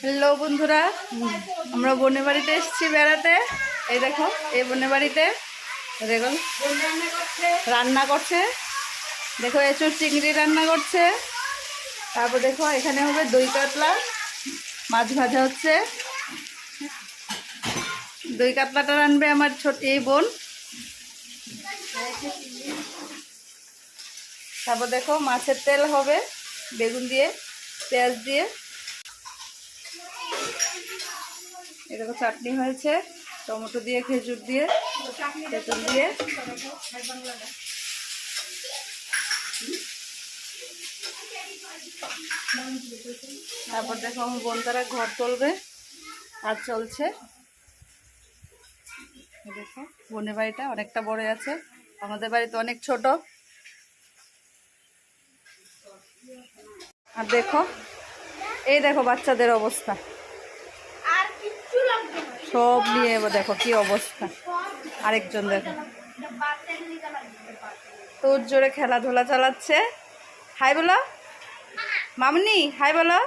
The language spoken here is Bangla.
হ্যালো বন্ধুরা, আমরা বোনের বাড়িতে এসেছি বেড়াতে। এই দেখো, এই বোনের বাড়িতে দেখুন রান্না করছে। দেখো এঁচুর চিংড়ি রান্না করছে। তারপর দেখো এখানে হবে দই কাতলা, মাছ ভাজা হচ্ছে। দই কাতলাটা রান্নবে আমার ছোট এই বোন। তারপর দেখো মাছের তেল হবে বেগুন দিয়ে, পেঁয়াজ দিয়ে। এই দেখো চাটনি হয়েছে টমেটো দিয়ে, খেজুর দিয়ে, তেঁতুল দিয়ে। তারপর দেখো আমার বোন তারা ঘর তুলবে, আর চলছে। দেখো বোনের বাড়িটা অনেকটা বড় আছে, আমাদের বাড়িতে অনেক ছোট। আর দেখো এই দেখো বাচ্চাদের অবস্থা, সব নিয়ে দেখো কি অবস্থা। আরেকজন দেখো তোর জোরে খেলাধুলা চালাচ্ছে। হাই বলো মামনি, হাই বলো।